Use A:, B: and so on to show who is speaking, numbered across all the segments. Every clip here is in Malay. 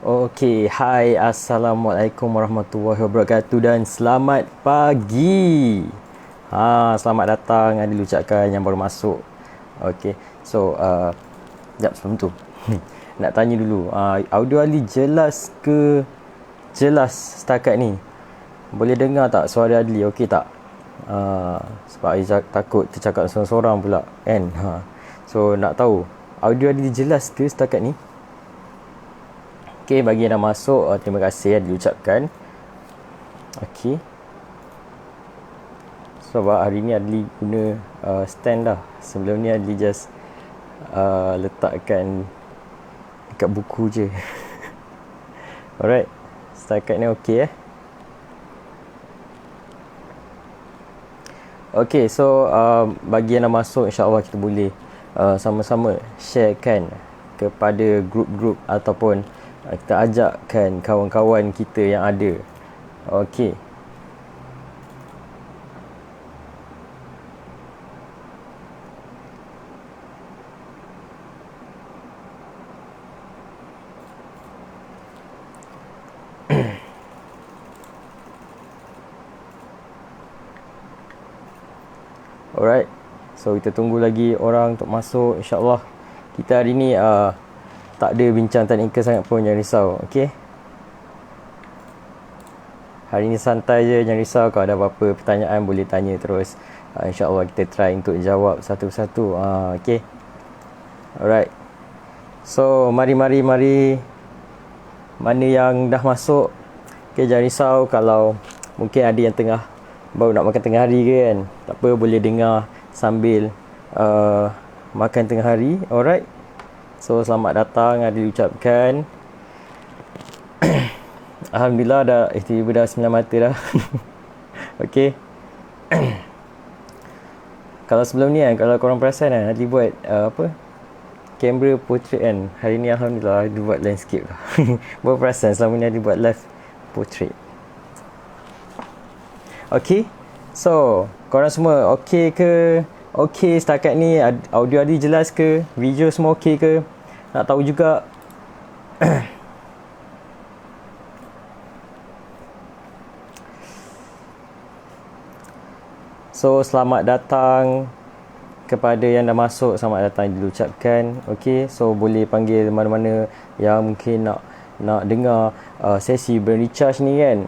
A: Okey, hai, Assalamualaikum warahmatullahi wabarakatuh dan selamat pagi. Selamat datang Adil ucapkan yang baru masuk. Okey, so sekejap sebelum tu. Nak tanya dulu, audio Ali jelas ke jelas setakat ni? Boleh dengar tak suara Adli, okey tak? Sebab Ali takut tercakap seorang-seorang pula kan. So nak tahu audio Adli jelas ke setakat ni? Okey, bagi yang dah masuk, terima kasih diucapkan. Okey. Sebab hari ni Adli guna stand dah. Sebelum ni Adli just letakkan dekat buku je. Alright. Setakat ni okey Okey, so bagi yang dah masuk, insya-Allah kita boleh sama-sama sharekan kepada grup-grup ataupun kita ajakkan kawan-kawan kita yang ada. Okey. Alright. So kita tunggu lagi orang untuk masuk, insya-Allah. Kita hari ni tak ada bincang teknikal sangat pun, jangan risau. Okey. Hari ni santai je, jangan risau. Kalau ada apa-apa pertanyaan boleh tanya terus. InsyaAllah kita try untuk jawab satu-satu. Okey. Alright. So mari. Mana yang dah masuk, okey, jangan risau. Kalau mungkin ada yang tengah baru nak makan tengah hari ke kan, tak apa, boleh dengar sambil makan tengah hari. Alright. So selamat datang, ada diucapkan. Alhamdulillah dah tiba dah 9 mata dah. Okey. Kalau sebelum ni kan, kalau korang perasan kan, Adli buat kamera portrait kan. Hari ni Alhamdulillah Adli buat landscape lah. Baru perasan selama ni Adli buat live portrait. Okey. So korang semua okey ke? Okey setakat ni, audio Adli jelas ke? Video semua okey ke? Nak tahu juga. So selamat datang kepada yang dah masuk, selamat datang diucapkan. Okey, so boleh panggil mana-mana yang mungkin nak dengar sesi brain recharge ni kan.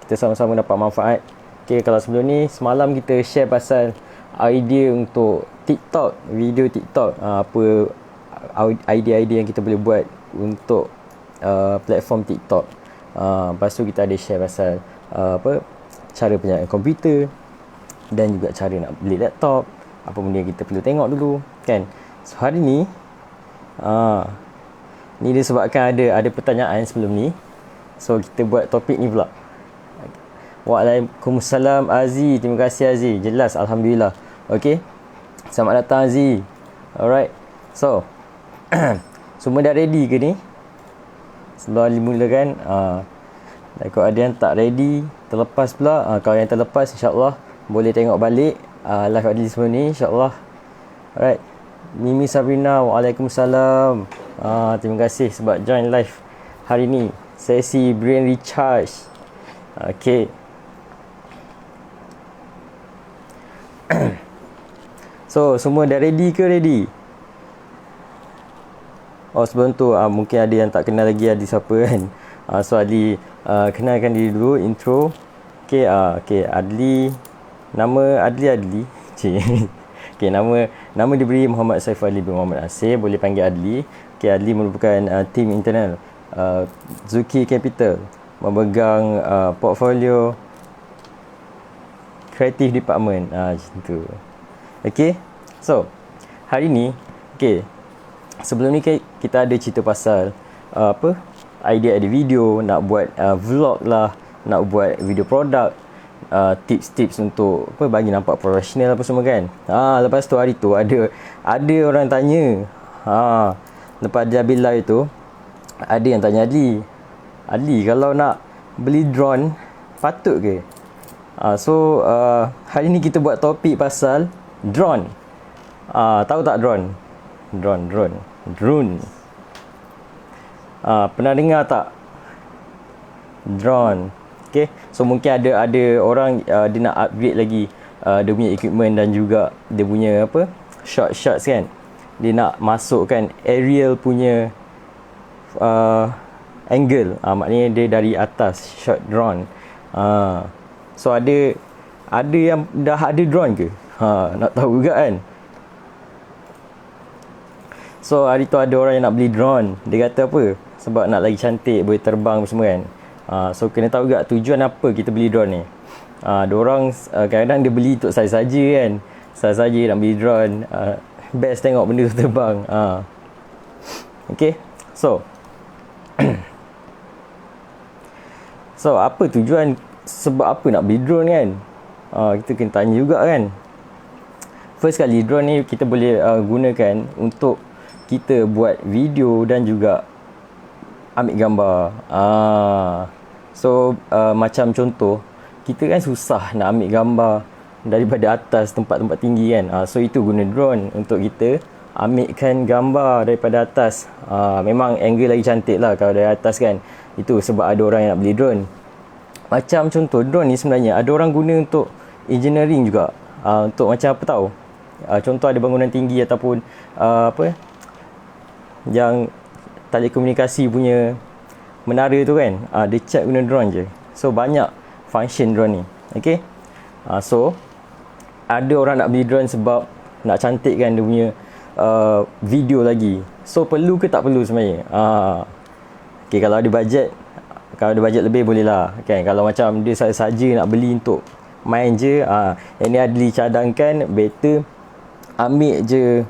A: Kita sama-sama dapat manfaat. Okey, kalau sebelum ni semalam kita share pasal idea untuk TikTok, video TikTok, apa idea-idea yang kita boleh buat untuk platform TikTok. Lepas tu kita ada share pasal cara penyalakan komputer dan juga cara nak beli laptop, apa benda yang kita perlu tengok dulu kan. So hari ni ni disebabkan ada pertanyaan sebelum ni, so kita buat topik ni pula. Waalaikumsalam Aziz, terima kasih Aziz, jelas Alhamdulillah. Okey, selamat datang Aziz. Alright, so semua dah ready ke ni sebelum dimulakan? Kalau ada yang tak ready, terlepas pula, kalau yang terlepas insyaAllah boleh tengok balik live Adli sebelum ni, insyaAllah. Alright. Mimi Sabrina, waalaikumsalam. Terima kasih sebab join live hari ni, sesi brain recharge. Okay. So semua dah ready ke? Ready? Oh sebelum tu mungkin ada yang tak kenal lagi Adli siapa kan. So Adli kenalkan diri dulu, intro. Okay, okay, Adli, nama Adli. Okay, nama diberi Muhammad Saiful Ali bin Muhammad Nasir, boleh panggil Adli. Okay, Adli merupakan tim internal Zuki Capital, memegang portfolio creative department, macam tu. Okay, so hari ni, okay, sebelum ni kita ada cerita pasal idea video, nak buat vlog lah, nak buat video produk, tips-tips untuk bagi nampak profesional apa semua kan. Lepas tu hari tu ada orang tanya, lepas dia habis live tu, ada yang tanya Adli kalau nak beli drone patut ke? So hari ni kita buat topik pasal drone. Tahu tak drone? Drone. Pernah dengar tak drone? Okay, so mungkin ada orang dia nak upgrade lagi dia punya equipment dan juga dia punya apa, shots kan. Dia nak masukkan aerial punya angle, maknanya dia dari atas shot drone. So ada yang dah ada drone ke? Nak tahu juga kan. So hari tu ada orang yang nak beli drone. Dia kata apa? Sebab nak lagi cantik, boleh terbang semua kan. So kena tahu juga tujuan apa kita beli drone ni. Diorang kadang-kadang dia beli untuk saja-saja kan. Saja-saja nak beli drone. Best tengok benda tu terbang. Okay, so so apa tujuan, sebab apa nak beli drone kan? Kita kena tanya juga kan. First kali, drone ni kita boleh gunakan untuk kita buat video dan juga ambil gambar. So macam contoh, kita kan susah nak ambil gambar daripada atas tempat-tempat tinggi kan. So itu guna drone untuk kita ambilkan gambar daripada atas. Memang angle lagi cantik lah kalau dari atas kan. Itu sebab ada orang yang nak beli drone. Macam contoh, drone ni sebenarnya ada orang guna untuk engineering juga. Untuk macam apa tahu, contoh ada bangunan tinggi ataupun yang telekomunikasi punya menara tu kan, dia cat guna drone je. So banyak function drone ni. Okay, so ada orang nak beli drone sebab nak cantikkan dia punya video lagi. So perlu ke tak perlu sebenarnya? Okay, kalau ada bajet lebih boleh lah kan. Kalau macam dia saja nak beli untuk main je, yang ni ada dicadangkan, better ambil je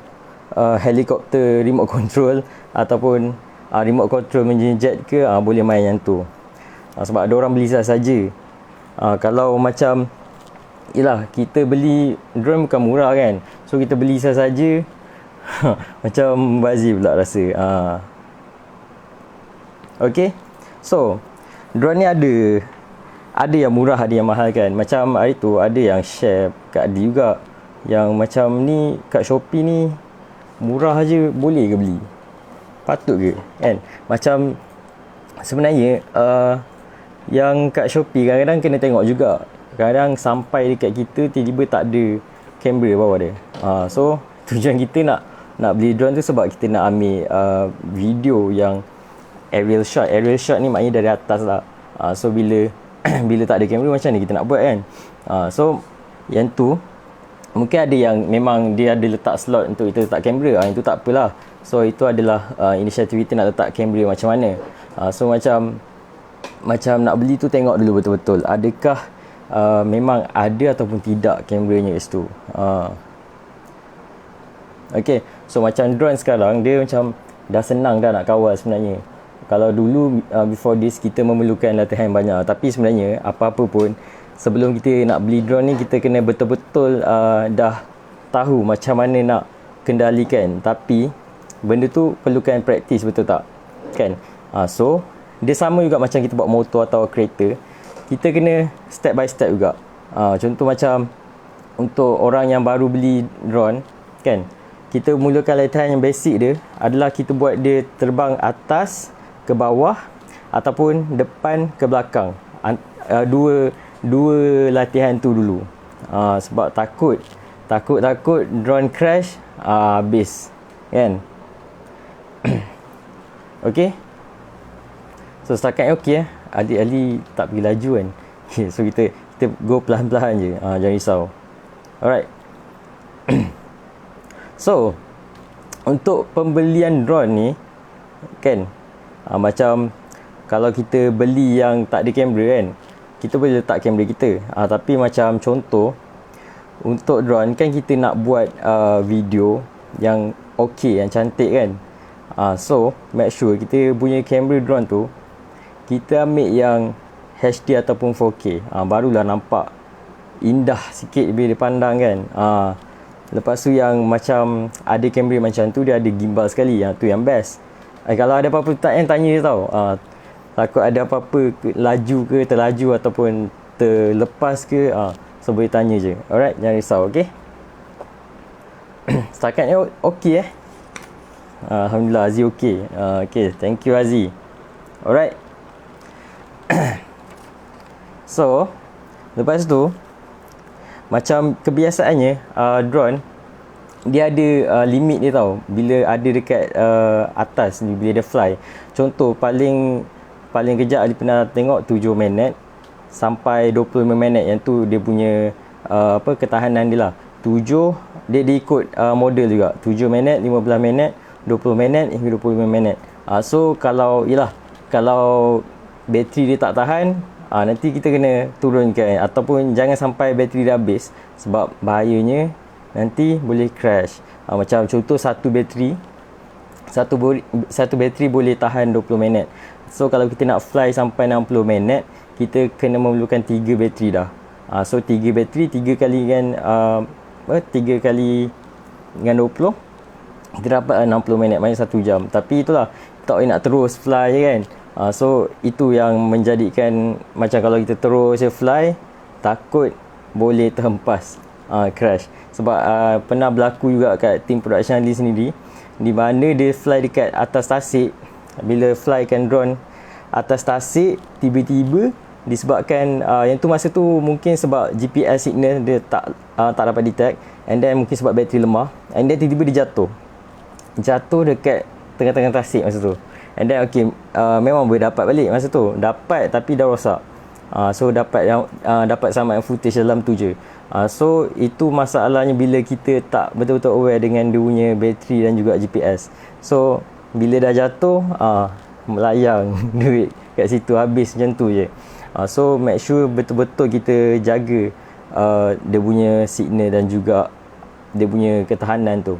A: helikopter remote control ataupun remote control engine jet ke, boleh main yang tu. Sebab ada orang beli saja. Kalau macam yelah, kita beli drone bukan murah kan, so kita beli saja macam bazir pula rasa. Okay, so drone ni ada yang murah, ada yang mahal kan. Macam hari tu ada yang share kat Adi juga, yang macam ni kat Shopee ni murah je boleh ke beli? Patut ke kan? Macam sebenarnya yang kat Shopee kadang-kadang kena tengok juga. Kadang sampai dekat kita tiba-tiba tak ada kamera bawah dia. So tujuan kita nak beli drone tu sebab kita nak ambil video yang aerial shot. Aerial shot ni maknanya dari atas lah. So bila tak ada kamera, macam ni kita nak buat kan. So yang tu mungkin ada yang memang dia ada letak slot untuk kita letak kamera. Itu tak apalah. So itu adalah inisiatif kita nak letak kamera macam mana. So macam nak beli tu tengok dulu betul-betul adakah memang ada ataupun tidak kameranya kat situ. Okay, so macam drone sekarang dia macam dah senang dah nak kawal sebenarnya. Kalau dulu before this kita memerlukan latihan banyak, tapi sebenarnya apa-apa pun sebelum kita nak beli drone ni kita kena betul-betul dah tahu macam mana nak kendalikan. Tapi benda tu perlukan praktis, betul tak kan? So dia sama juga macam kita buat motor atau kereta, kita kena step by step juga. Contoh macam untuk orang yang baru beli drone kan, kita mulakan latihan yang basic dia adalah kita buat dia terbang atas ke bawah ataupun depan ke belakang. Dua latihan tu dulu. Sebab takut drone crash, habis kan. Okay, so setakat ni okey Ali tak pergi laju kan. Okay, so kita go pelan-pelan je, jangan risau. Alright. So untuk pembelian drone ni kan, macam kalau kita beli yang tak ada kamera kan, kita boleh letak kamera kita. Tapi macam contoh untuk drone kan, kita nak buat video yang okey, yang cantik kan. So make sure kita punya kamera drone tu kita ambil yang HD ataupun 4K. Barulah nampak indah sikit bila dipandang kan. Lepas tu yang macam ada kamera macam tu, dia ada gimbal sekali. Tu yang best. Kalau ada apa-apa tanya je tau. Takut ada apa-apa laju ke, terlaju ataupun terlepas ke, so boleh tanya je. Alright, jangan risau. Okay, setakat ni okey Alhamdulillah Aziz okey. Okay, thank you Aziz. Alright. So, lepas tu macam kebiasaannya drone dia ada limit dia tau. Bila ada dekat atas ni, bila dia fly. Contoh paling kejap Ali pernah tengok 7 minit sampai 25 minit. Yang tu dia punya ketahanan dia lah. 7 dia ikut model juga. 7 minit, 15 minit, 20 minit hingga 25 minit. So kalau bateri dia tak tahan, nanti kita kena turunkan ataupun jangan sampai bateri dia habis, sebab bahayanya nanti boleh crash. Macam contoh satu bateri boleh tahan 20 minit. So kalau kita nak fly sampai 60 minit, kita kena memerlukan 3 bateri dah. So 3 bateri 3 kali kan 3 kali dengan 20, kita dapat 60 minit, maknanya 1 jam. Tapi itulah, tak boleh nak terus fly je kan. So itu yang menjadikan macam kalau kita terus je fly, takut boleh terhempas, crash. Sebab pernah berlaku juga kat team production Ali sendiri, di mana dia fly dekat atas tasik. Bila flykan drone atas tasik, tiba-tiba disebabkan yang tu masa tu mungkin sebab GPS signal dia tak dapat detect, and then mungkin sebab bateri lemah, and then tiba-tiba dia jatuh dekat tengah-tengah tasik masa tu. And then memang boleh dapat balik masa tu. Dapat tapi dah rosak. So dapat selamat footage dalam tu je. So itu masalahnya bila kita tak betul-betul aware dengan dia punya bateri dan juga GPS. So bila dah jatuh, melayang duit kat situ, habis macam tu je. So make sure betul-betul kita jaga dia punya signal dan juga dia punya ketahanan tu.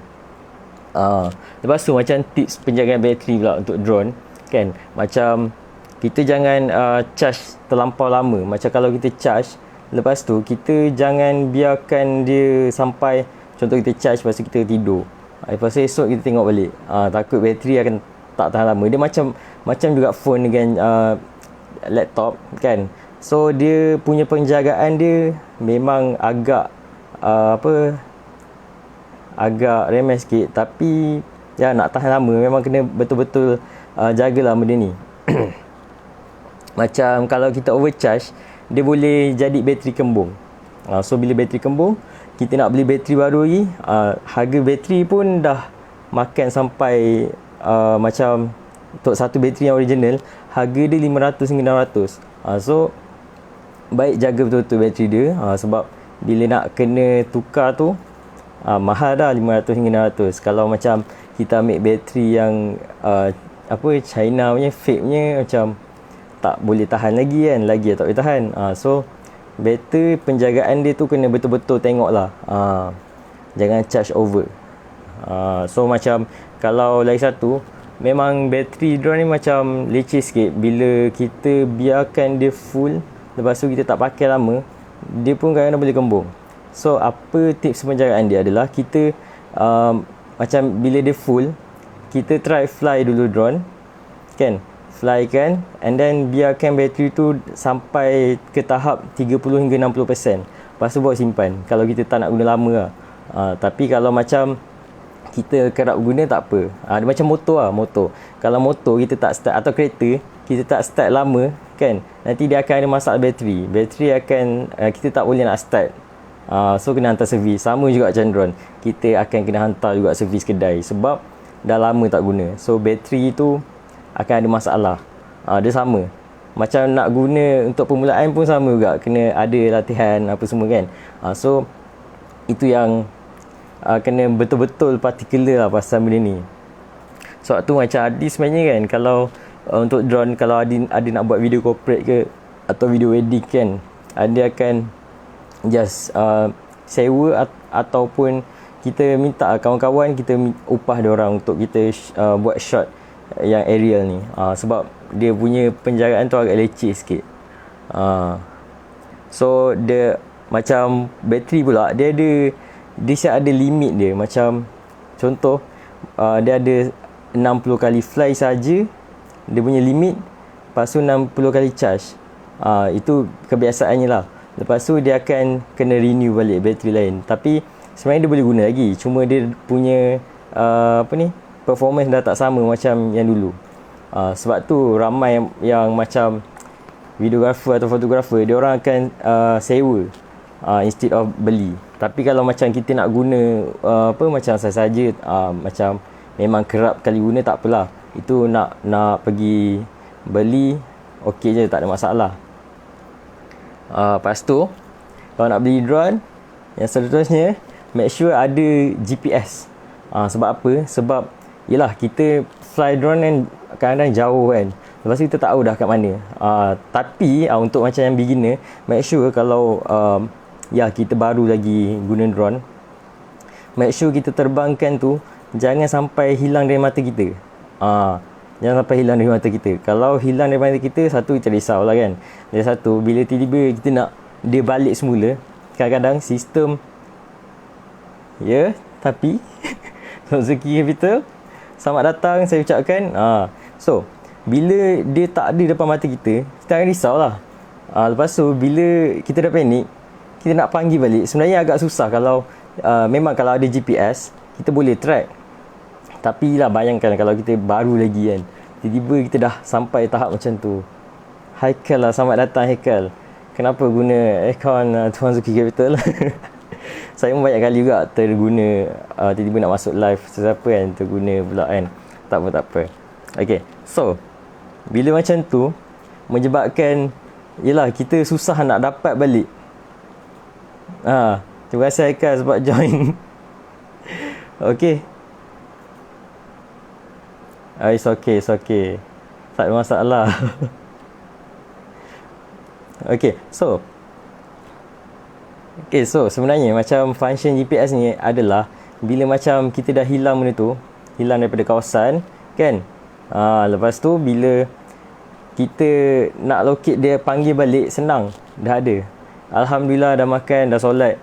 A: Lepas tu macam tips penjagaan bateri pula untuk drone kan, macam kita jangan charge terlampau lama. Macam kalau kita charge, lepas tu kita jangan biarkan dia sampai, contoh kita charge lepas tu kita tidur, lepas tu esok kita tengok balik, takut bateri akan tak tahan lama. Dia macam juga phone dengan laptop kan. So dia punya penjagaan dia memang agak agak remeh sikit, tapi ya nak tahan lama memang kena betul-betul jagalah benda ni. Macam kalau kita overcharge, dia boleh jadi bateri kembung. So bila bateri kembung, kita nak beli bateri baru lagi, harga bateri pun dah makan sampai macam untuk satu bateri yang original, harga dia 500 hingga 600. So baik jaga betul-betul bateri dia, sebab bila nak kena tukar tu mahal dah, 500 hingga 600. Kalau macam kita ambil bateri yang China punya, fake punya, macam tak boleh tahan lagi kan, tak boleh tahan. So better penjagaan dia tu kena betul-betul tengok lah, jangan charge over. So macam kalau lagi satu, memang bateri drone ni macam leceh sikit. Bila kita biarkan dia full, lepas tu kita tak pakai lama, dia pun kadang-kadang boleh kembung. So apa tips penjagaan dia adalah, kita macam bila dia full, kita try fly dulu drone kan, fly kan, and then biarkan bateri tu sampai ke tahap 30 hingga 60%, lepas tu bawa simpan kalau kita tak nak guna lama lah. Tapi kalau macam kita kerap guna, tak apa. Dia macam motor. Kalau motor kita tak start, atau kereta kita tak start lama kan, nanti dia akan ada masalah bateri akan kita tak boleh nak start. So kena hantar servis. Sama juga macam drone, kita akan kena hantar juga servis kedai sebab dah lama tak guna. So bateri tu akan ada masalah. Dia sama macam nak guna untuk permulaan pun sama juga, kena ada latihan apa semua kan. So itu yang kena betul-betul particular lah pasal benda ni. Sebab tu macam Adi sebenarnya kan, kalau untuk drone, kalau Adi nak buat video corporate ke atau video wedding kan, Adi akan just sewa ataupun kita minta kawan-kawan kita upah dia orang untuk kita buat shot yang aerial ni. Sebab dia punya penjagaan tu agak leceh sikit. So dia macam bateri pula, dia ada limit dia. Macam contoh dia ada 60 kali fly saja dia punya limit, lepas tu 60 kali charge. Itu kebiasaannya lah. Lepas tu dia akan kena renew balik bateri lain. Tapi sebenarnya dia boleh guna lagi, cuma dia punya performance dah tak sama macam yang dulu. Sebab tu ramai yang macam videographer atau fotografer, dia orang akan sewa instead of beli. Tapi kalau macam kita nak guna macam saja, macam memang kerap kali guna, tak apalah. Itu nak pergi beli, okey je, tak ada masalah. Lepas tu kalau nak beli drone, yang seterusnya, make sure ada GPS. Sebab apa? Sebab yelah, kita fly drone kan kadang-kadang jauh kan, lepas tu kita tak tahu dah kat mana. Tapi untuk macam yang beginner, make sure kalau kita baru lagi guna drone, make sure kita terbangkan tu jangan sampai hilang dari mata kita. Jangan sampai hilang dari mata kita. Kalau hilang dari mata kita, satu, kita risau lah kan. Dan satu, bila tiba-tiba kita nak dia balik semula, kadang-kadang sistem tapi Suzuki Capital, selamat datang saya ucapkan. So bila dia tak ada depan mata kita, kita akan risau lah. Lepas tu bila kita dah panik, kita nak panggil balik, sebenarnya agak susah. Kalau memang kalau ada GPS, kita boleh track. Tapi lah, bayangkan kalau kita baru lagi kan, tiba-tiba kita dah sampai tahap macam tu. Haikal lah, selamat datang Haikal. Kenapa guna akaun Tuan Suzuki Capital? Saya pun banyak kali juga terguna, tiba-tiba nak masuk live sesiapa kan, terguna pula kan. Tak apa. Okay, so bila macam tu menyebabkan yelah kita susah nak dapat balik. Terima kasih Haikal sebab join. Okay, it's okay. Tak ada masalah. Okay, so sebenarnya macam function GPS ni adalah bila macam kita dah hilang benda tu, hilang daripada kawasan kan. Lepas tu bila kita nak locate dia, panggil balik, senang, dah ada. Alhamdulillah, dah makan, dah solat.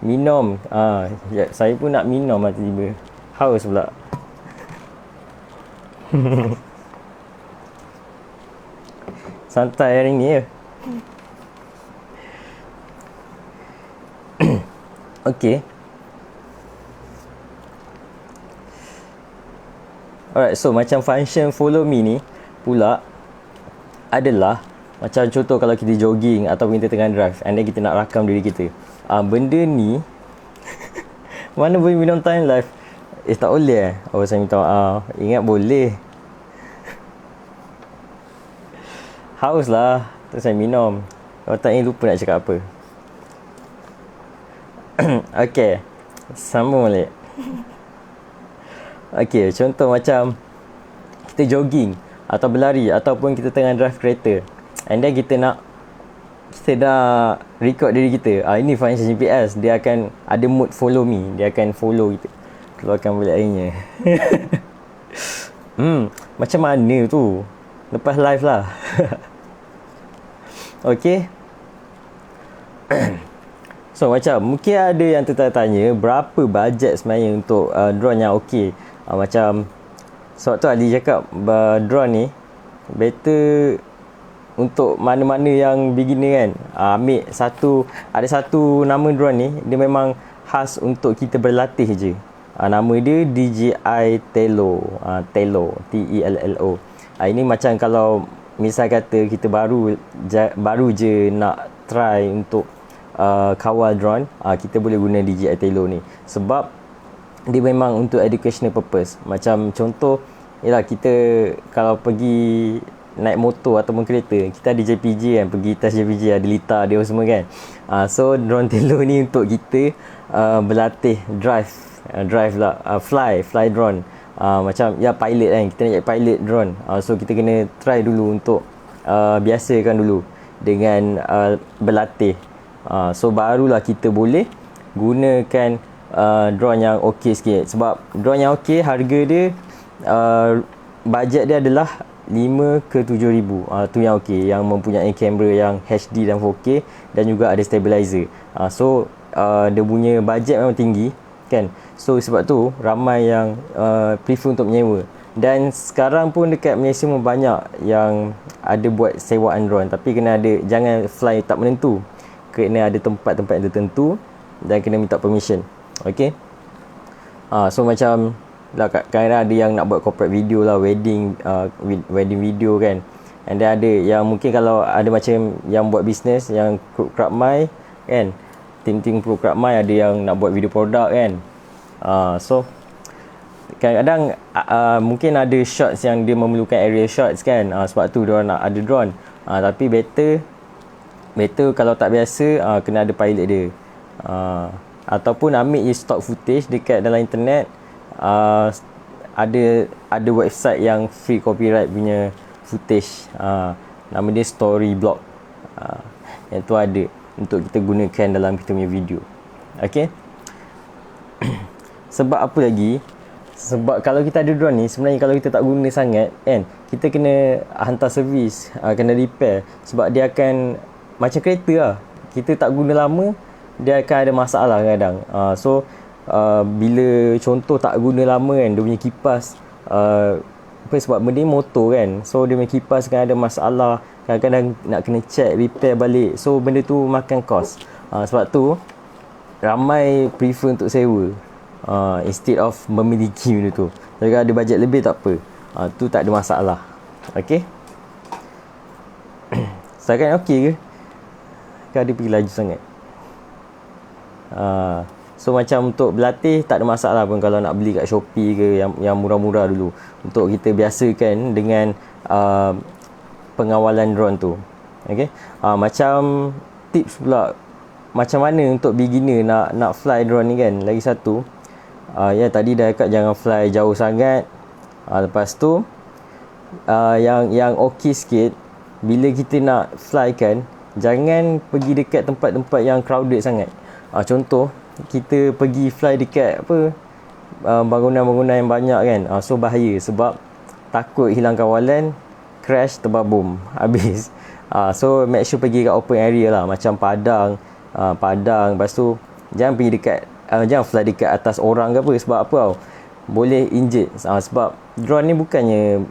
A: Minum. Saya pun nak minum lah tiba-tiba. Haus pula. Santai hari ni ya. Okay. Alright, so macam function follow me ni pula adalah macam contoh kalau kita jogging ataupun kita tengah drive and then kita nak rakam diri kita. Benda ni mana boleh minum time live? Tak boleh saya minta maaf. Ingat boleh. Haus lah, terus saya minum. Otak ni lupa nak cakap apa. Okay, sambung balik. Okay, contoh macam kita jogging atau berlari ataupun kita tengah drive kereta and then kita dah record diri kita. Ini function GPS, dia akan ada mode follow me, dia akan follow kita. Keluarkan balik airnya. Macam mana tu? Lepas live lah. Okay. So macam mungkin ada yang tertanya berapa bajet sebenarnya untuk drone yang okey. Macam sebab tu Ali cakap drone ni better untuk mana-mana yang beginner kan. Ambil ada satu nama drone ni, dia memang khas untuk kita berlatih je. Nama dia DJI Tello. Tello. Ini macam kalau misal kata kita baru je nak try untuk kawal drone, kita boleh guna DJI Tello ni. Sebab dia memang untuk educational purpose. Macam contoh, yalah kita kalau pergi naik motor ataupun kereta, kita ada JPG kan, pergi test JPG, ada litar dia semua kan. So drone Tello ni untuk kita berlatih fly drone. Macam pilot kan, kita nak jadi pilot drone. So kita kena try dulu untuk biasakan dulu dengan berlatih. So barulah kita boleh gunakan drone yang okey sikit. Sebab drone yang okey, harga dia bajet dia adalah 5 ke 7 ribu. Tu yang okey, yang mempunyai kamera yang HD dan 4K dan juga ada stabilizer. So dia punya bajet memang tinggi kan. So sebab tu ramai yang prefer untuk menyewa. Dan sekarang pun dekat Malaysia pun banyak yang ada buat sewaan drone, tapi jangan fly tak menentu. Kena ada tempat-tempat yang tertentu dan kena minta permission. Okay. So macam lah, kadang ada yang nak buat corporate video lah, wedding video kan. And then ada yang mungkin kalau ada macam yang buat bisnes yang Crowd My kan, tim Crowd My ada yang nak buat video produk kan. So kadang-kadang mungkin ada shots yang dia memerlukan aerial shots kan, sebab tu dia nak ada drone. Tapi better kalau tak biasa kena ada pilot dia, ataupun ambil je stock footage dekat dalam internet. Ada website yang free copyright punya footage, nama dia Storyblog. Yang tu ada untuk kita gunakan dalam kita punya video. Okay. Sebab apa lagi? Sebab kalau kita ada drone ni, sebenarnya kalau kita tak guna sangat kan, kita kena hantar servis, kena repair. Sebab dia akan macam kereta lah, kita tak guna lama, dia akan ada masalah kadang. So bila contoh tak guna lama kan, dia punya kipas sebab benda ni motor kan, so dia punya kipas kan ada masalah, kadang-kadang nak kena check, repair balik. So benda tu makan cost. Sebab tu ramai prefer untuk sewa instead of memiliki benda tu. Jadi kalau ada bajet lebih tak apa, tu tak ada masalah. Okay. Setakat okey ke? Kan dia pergi laju sangat. So macam untuk berlatih tak ada masalah pun kalau nak beli kat Shopee ke yang murah-murah dulu, untuk kita biasakan dengan pengawalan drone tu. Okay. Macam tips pula macam mana untuk beginner nak fly drone ni kan. Lagi satu, tadi dah cakap jangan fly jauh sangat. Lepas tu yang okey sikit, bila kita nak fly kan, jangan pergi dekat tempat-tempat yang crowded sangat. Contoh kita pergi fly dekat bangunan-bangunan yang banyak kan, so bahaya sebab takut hilang kawalan, crash, terbabum, habis. So make sure pergi kat open area lah, macam padang. Lepas tu jangan pergi dekat jangan fly dekat atas orang ke apa. Sebab apa tau, boleh injured. Sebab drone ni bukannya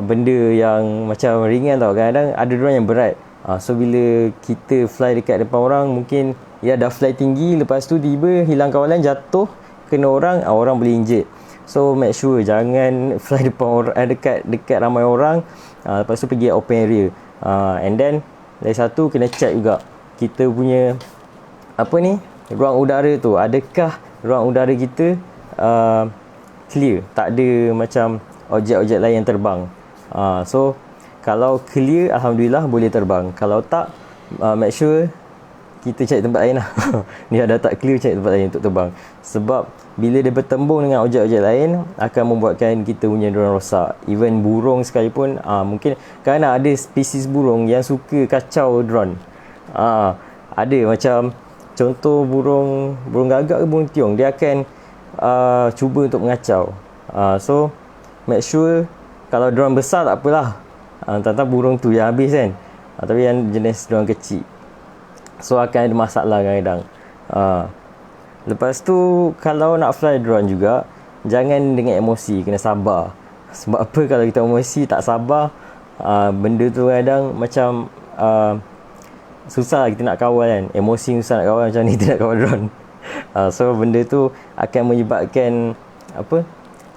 A: benda yang macam ringan tau, kadang-kadang ada drone yang berat. So bila kita fly dekat depan orang, mungkin dah fly tinggi, lepas tu tiba hilang kawalan, jatuh kena orang, orang boleh injured. So make sure jangan fly depan orang, dekat ramai orang. Lepas tu pergi open area. And then lagi satu, kena check juga kita punya ruang udara tu, adakah ruang udara kita clear, tak ada macam objek-objek lain yang terbang. So kalau clear, alhamdulillah boleh terbang. Kalau tak, make sure kita cari tempat lain lah. Dia dah tak clear, cari tempat lain untuk terbang. Sebab bila dia bertembung dengan objek-objek lain, akan membuatkan kita punya drone rosak. Even burung sekalipun, mungkin kerana ada spesies burung yang suka kacau drone. Ada macam contoh burung gagak ke burung tiong, dia akan cuba untuk mengacau. So make sure kalau drone besar tak apalah, tentang burung tu yang habis kan. Tapi yang jenis drone kecil, so akan ada masalah kadang-kadang. Lepas tu kalau nak fly drone juga, jangan dengan emosi, kena sabar. Sebab apa, kalau kita emosi tak sabar, benda tu kadang macam susah kita nak kawal kan. Emosi susah nak kawal, macam ni kita nak kawal drone. So benda tu akan menyebabkan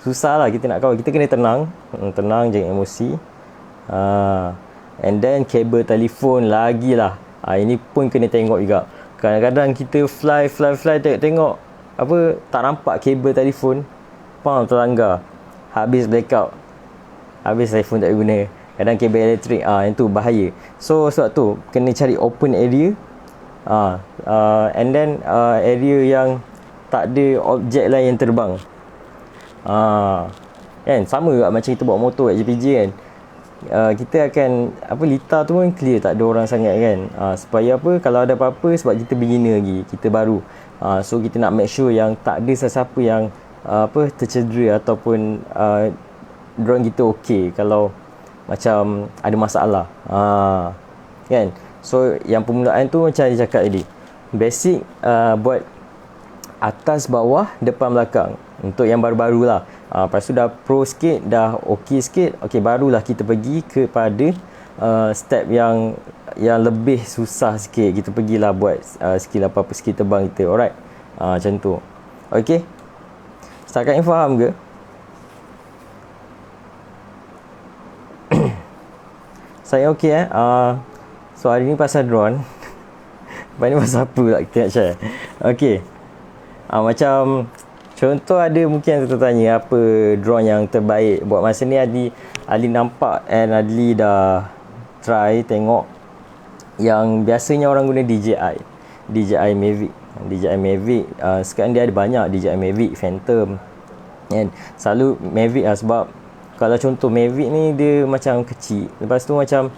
A: susah lah kita nak kawal. Kita kena tenang, jangan emosi. And then kabel telefon lagi lah, ini pun kena tengok juga. Kadang-kadang kita fly tengok tak nampak kabel telefon, terlanggar, habis blackout, habis telefon tak guna. Kadang kabel elektrik, yang tu bahaya. So sebab tu kena cari open area, and then area yang tak ada objek lain yang terbang. Kan sama juga macam kita bawa motor kat JPJ kan. Kita akan litar tu pun clear, tak ada orang sangat kan. Supaya kalau ada apa-apa, sebab kita beginner lagi, kita baru. So kita nak make sure yang tak ada sesiapa yang tercedera ataupun drone kita okey kalau macam ada masalah. Kan. So yang permulaan tu macam dia cakap tadi, basic buat atas, bawah, depan, belakang. Untuk yang baru-baru lah. Lepas tu dah pro sikit, dah okey sikit, barulah kita pergi kepada step yang lebih susah sikit. Kita pergilah buat skill apa-apa, skill terbang kita. Alright. Macam tu. Okay. Setakat ni faham ke? Saya okey so hari ni pasal drone. Lepas ni pasal apa pula kita nak share? Okey. Macam contoh ada mungkin yang tertanya apa drone yang terbaik buat masa ni. Ali nampak and Ali dah try tengok yang biasanya orang guna DJI Mavic. Sekarang dia ada banyak DJI Mavic, Phantom, and selalu Mavic sebab kalau contoh Mavic ni dia macam kecil. Lepas tu macam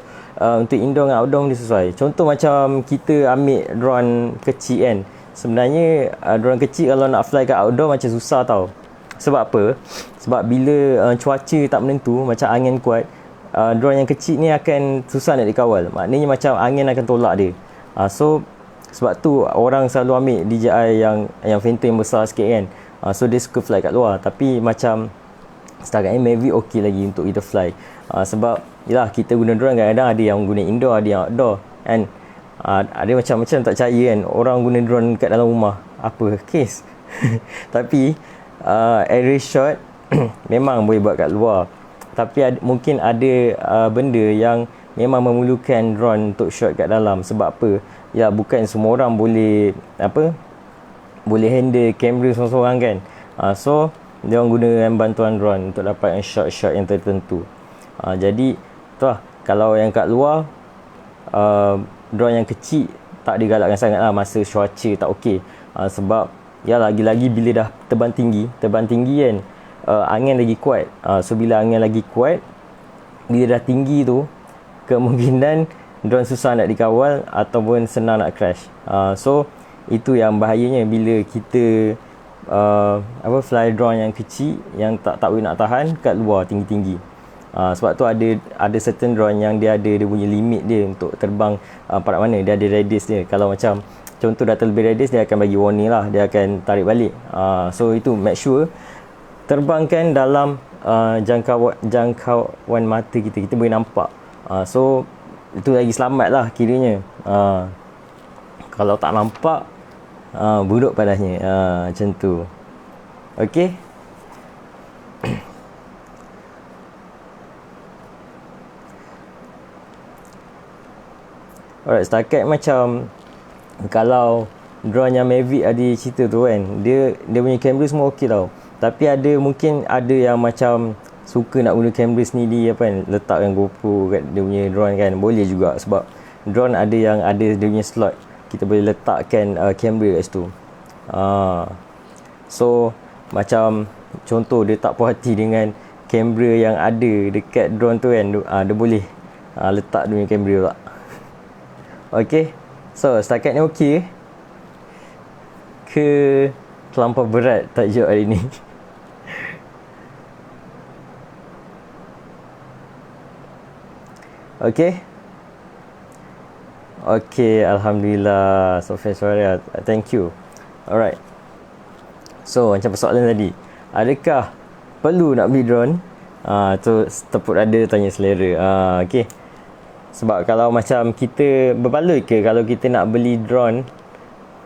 A: untuk indoor dengan outdoor dia sesuai. Contoh macam kita ambil drone kecil kan. Sebenarnya drone kecil kalau nak fly kat outdoor macam susah tau. Sebab apa? Sebab bila cuaca tak menentu, macam angin kuat, drone yang kecil ni akan susah nak dikawal. Maknanya macam angin akan tolak dia. So sebab tu orang selalu ambil DJI yang Phantom yang besar sikit kan. So dia suka fly kat luar. Tapi macam setakat ni Mavic okey lagi untuk kita fly. Sebab yalah kita guna drone kadang-kadang ada yang guna indoor, ada yang outdoor kan. Ada macam-macam tak percaya kan orang guna drone kat dalam rumah. Apa kes? Tapi area shot memang boleh buat kat luar. Tapi mungkin ada benda yang memang memerlukan drone untuk shot kat dalam. Sebab apa? Ya bukan semua orang boleh boleh handle kamera seorang-seorang kan. So dia orang gunakan bantuan drone untuk dapat shot-shot yang tertentu. Jadi tu lah, kalau yang kat luar drone yang kecil tak digalakkan sangat lah masa cuaca tak okey. Sebab ya lagi-lagi bila dah terbang tinggi kan, angin lagi kuat. So bila angin lagi kuat, bila dah tinggi tu, kemungkinan drone susah nak dikawal ataupun senang nak crash. So itu yang bahayanya bila kita fly drone yang kecil yang tak boleh nak tahan kat luar tinggi-tinggi. Sebab tu ada certain drone yang dia punya limit dia untuk terbang pada mana. Dia ada radius dia. Kalau macam contoh dah terlebih radius, dia akan bagi warning lah, dia akan tarik balik. So itu make sure terbangkan dalam jangkauan mata kita boleh nampak. So itu lagi selamat lah kiranya. Kalau tak nampak, buruk padahnya. Macam tu. Okey. Alright, setakat macam kalau drone yang Mavic ada cerita tu kan, dia punya kamera semua okey tau. Tapi mungkin ada yang macam suka nak guna kamera sendiri kan, letakkan GoPro kat dia punya drone kan, boleh juga. Sebab drone ada yang ada dia punya slot, kita boleh letakkan kamera kat situ. So macam contoh dia tak puas hati dengan kamera yang ada dekat drone tu kan, dia boleh letak dia punya kamera pula. Okay, so setakat ni okey ke terlampau berat tajuk hari ni? Okay, Alhamdulillah. Sofia Suara, thank you. Alright, so macam persoalan tadi, adakah perlu nak beli drone? Tu tepuk dada tanya selera. Okay, sebab kalau macam kita berbaloi ke kalau kita nak beli drone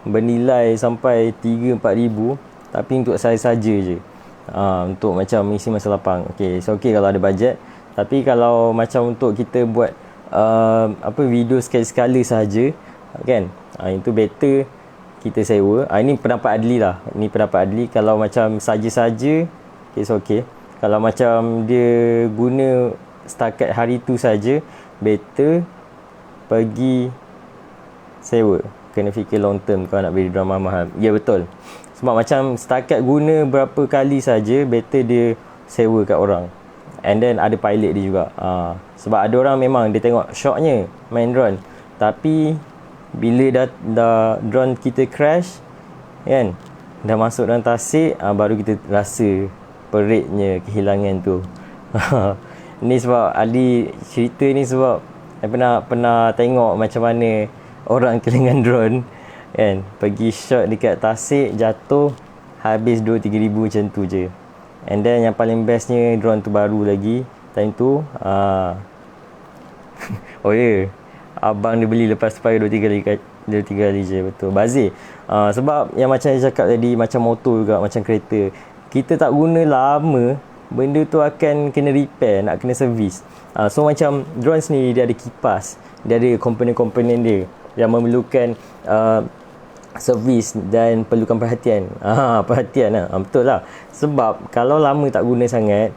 A: bernilai sampai 3-4 ribu tapi untuk saya saja je, untuk macam isi masa lapang. Okay, so okay kalau ada bajet. Tapi kalau macam untuk kita buat video sekali-sekala sahaja kan, itu better kita sewa. Ini pendapat Adli lah. Ini pendapat Adli. Kalau macam saja-saja, okay, so okay. Kalau macam dia guna setakat hari tu saja, better pergi sewa. Kena fikir long term kalau nak beli drone mahal-mahal. Ya betul. Sebab macam setakat guna berapa kali saja, better dia sewa kat orang. And then ada pilot dia juga. Sebab ada orang memang dia tengok shotnya main drone, tapi bila dah drone kita crash kan, dah masuk dalam tasik, baru kita rasa peritnya kehilangan tu. Ni sebab Ali cerita ni sebab pernah tengok macam mana orang kelingan drone kan, pergi shot dekat tasik, jatuh, habis 2-3 ribu macam tu je. And then yang paling bestnya, drone tu baru lagi time tu. Oh ya, abang dia beli lepas tu pakai 2-3 kali je. Betul, bazir. Sebab yang macam saya cakap tadi, macam motor juga, macam kereta, kita tak guna lama, benda tu akan kena repair, nak kena servis. So macam drone sendiri dia ada kipas, dia ada komponen-komponen dia yang memerlukan servis dan perlukan perhatian. Perhatian lah. Betul lah. Sebab kalau lama tak guna sangat,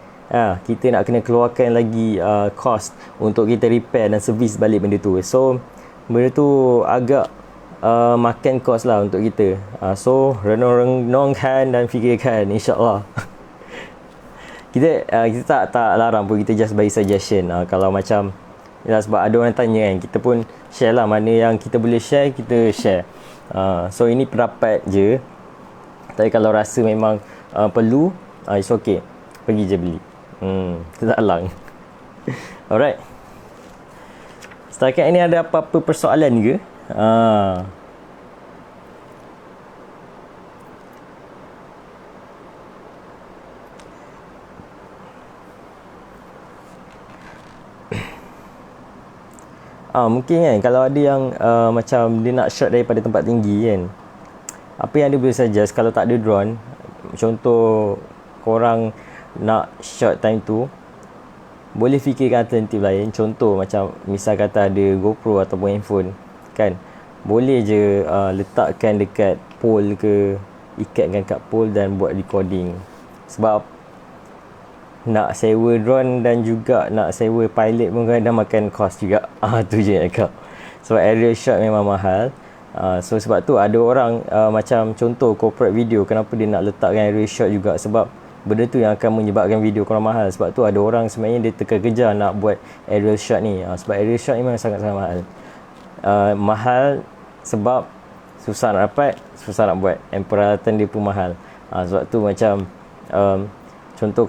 A: kita nak kena keluarkan lagi cost untuk kita repair dan servis balik benda tu. So benda tu agak makan cost lah untuk kita. So renung-renungkan dan fikirkan, insyaAllah. kita tak larang pun, kita just bagi suggestion. Kalau macam sebab ada orang tanya kan, kita pun share lah, mana yang kita boleh share, kita share. So ini pendapat je. Tapi kalau rasa memang perlu, it's okay, pergi je beli. Kita tak halang. Alright, setakat ini ada apa-apa persoalan ke? Mungkin kan kalau ada yang macam dia nak shot daripada tempat tinggi kan, apa yang dia boleh suggest kalau tak ada drone, contoh korang nak shot time tu, boleh fikirkan alternatif lain. Contoh macam misal kata ada GoPro ataupun handphone kan, boleh je letakkan dekat pole ke, ikatkan kat pole dan buat recording. Sebab nak sewa drone dan juga nak sewa pilot pun kadang makan cost juga. Tu je cakap. So aerial shot memang mahal. So sebab tu ada orang macam contoh corporate video, kenapa dia nak letakkan aerial shot juga, sebab benda tu yang akan menyebabkan video korang mahal. Sebab tu ada orang sebenarnya dia kejar nak buat aerial shot ni. Sebab aerial shot ni memang sangat-sangat mahal. Mahal sebab susah nak dapat, susah nak buat, dan peralatan dia pun mahal. Sebab tu macam contoh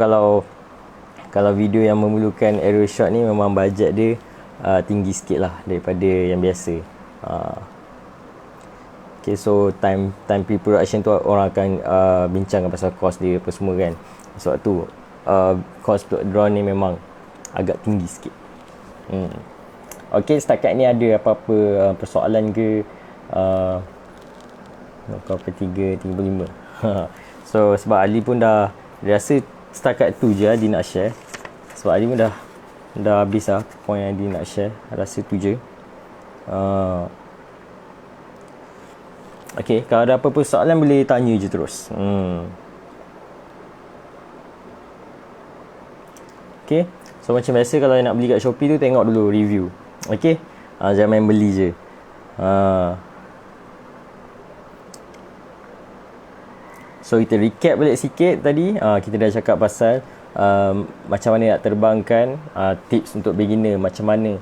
A: kalau video yang memerlukan aerial shot ni, memang bajet dia tinggi sikit lah daripada yang biasa. Okay, so time pre-production tu orang akan bincangkan pasal cost dia apa semua kan. Sebab tu cost untuk drone ni memang agak tinggi sikit. Okay, setakat ni ada apa-apa persoalan ke? Apa 3:35. So sebab Ali pun dah rasa setakat tu je dia nak share. Sebab Ali pun dah habis lah point yang dia nak share. Rasa tu je. Okay, kalau ada apa-apa soalan boleh tanya je terus. Okay, so macam biasa kalau nak beli kat Shopee tu, tengok dulu review. Okay, jangan main beli je. So kita recap balik sikit tadi. Kita dah cakap pasal macam mana nak terbangkan, tips untuk beginner, macam mana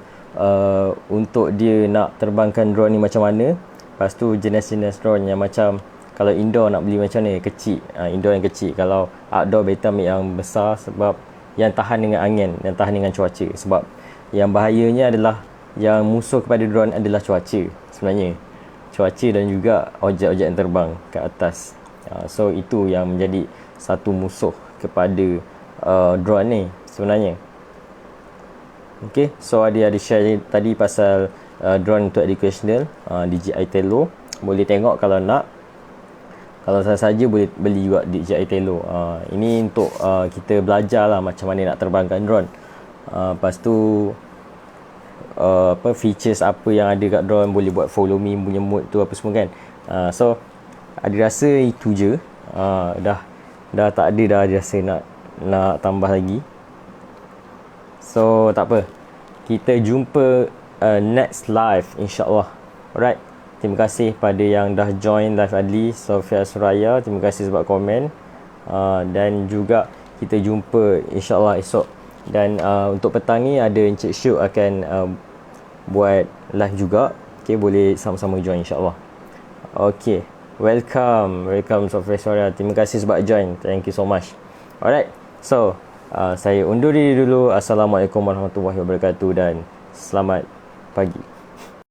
A: untuk dia nak terbangkan drone ni macam mana. Lepas tu jenis-jenis drone yang macam kalau indoor nak beli macam ni, kecil, indoor yang kecil. Kalau outdoor better ambil yang besar, sebab yang tahan dengan angin, yang tahan dengan cuaca. Sebab yang bahayanya adalah, yang musuh kepada drone adalah cuaca sebenarnya. Cuaca dan juga objek-objek yang terbang ke atas. So itu yang menjadi satu musuh kepada drone ni sebenarnya. Okay, so ada share tadi pasal drone untuk educational, DJI Tello. Boleh tengok kalau nak. Kalau saja boleh beli juga DJI Tello. Ini untuk kita belajar lah macam mana nak terbangkan drone. Lepas tu features apa yang ada kat drone, boleh buat follow me punya mode tu apa semua kan. So ada rasa itu je. Dah tak ada dah rasa nak tambah lagi. So tak apa, kita jumpa next live insyaAllah. Alright, terima kasih pada yang dah join live Adli, Sofia Suraya. Terima kasih sebab komen. Dan juga kita jumpa insyaAllah esok. Dan untuk petang ni ada Encik Syuk akan buat live juga. Okay, boleh sama-sama join insyaAllah. Okay, welcome Sofia Suraya. Terima kasih sebab join. Thank you so much. Alright, so saya undur diri dulu. Assalamualaikum warahmatullahi wabarakatuh dan selamat pagi.